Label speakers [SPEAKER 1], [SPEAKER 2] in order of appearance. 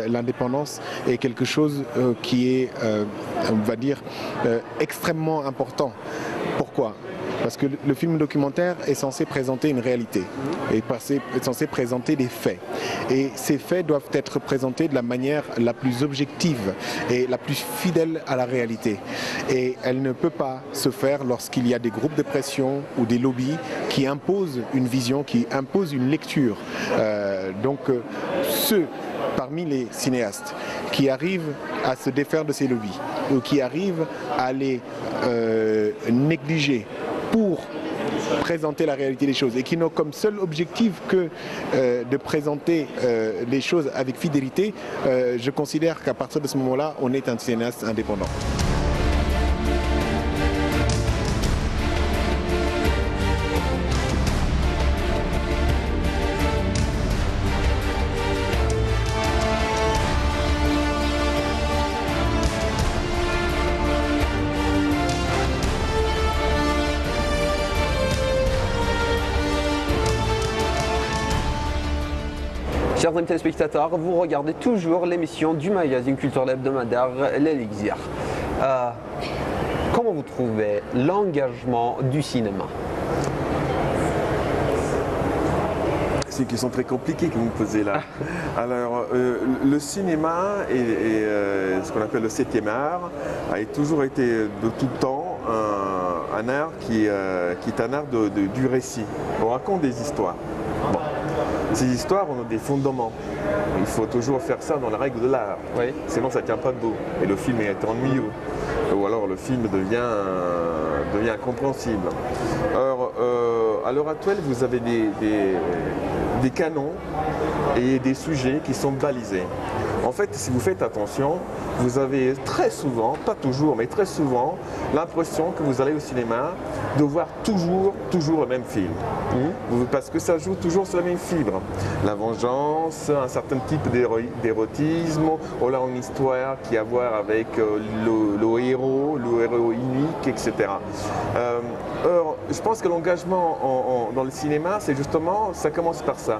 [SPEAKER 1] l'indépendance est quelque chose qui est, on va dire, extrêmement important. Pourquoi ? Parce que le film documentaire est censé présenter une réalité, est censé présenter des faits. Et ces faits doivent être présentés de la manière la plus objective et la plus fidèle à la réalité. Et elle ne peut pas se faire lorsqu'il y a des groupes de pression ou des lobbies qui imposent une vision, qui imposent une lecture. Ceux parmi les cinéastes qui arrivent à se défaire de ces lobbies ou qui arrivent à les négliger pour présenter la réalité des choses et qui n'ont comme seul objectif que de présenter les choses avec fidélité, je considère qu'à partir de ce moment-là, on est un cinéaste indépendant.
[SPEAKER 2] Chers amis téléspectateurs, vous regardez toujours l'émission du magazine culturel hebdomadaire L'Élixir. Comment vous trouvez l'engagement du cinéma ?
[SPEAKER 3] C'est une question très compliquée que vous me posez là. Alors, le cinéma et ce qu'on appelle le 7e art a toujours été de tout temps un art qui est un art du récit. On raconte des histoires. Bon. Ces histoires ont des fondements. Il faut toujours faire ça dans la règle de l'art.
[SPEAKER 2] Oui.
[SPEAKER 3] Sinon, ça ne tient pas debout. Et le film est ennuyeux. Ou alors le film devient incompréhensible. Alors, à l'heure actuelle, vous avez des canons et des sujets qui sont balisés. En fait, si vous faites attention, vous avez très souvent, pas toujours, mais très souvent, l'impression que vous allez au cinéma de voir toujours le même film. Parce que ça joue toujours sur la même fibre. La vengeance, un certain type d'érotisme, ou là une histoire qui a à voir avec le héros unique, etc. Or, je pense que l'engagement dans le cinéma, c'est justement, ça commence par ça.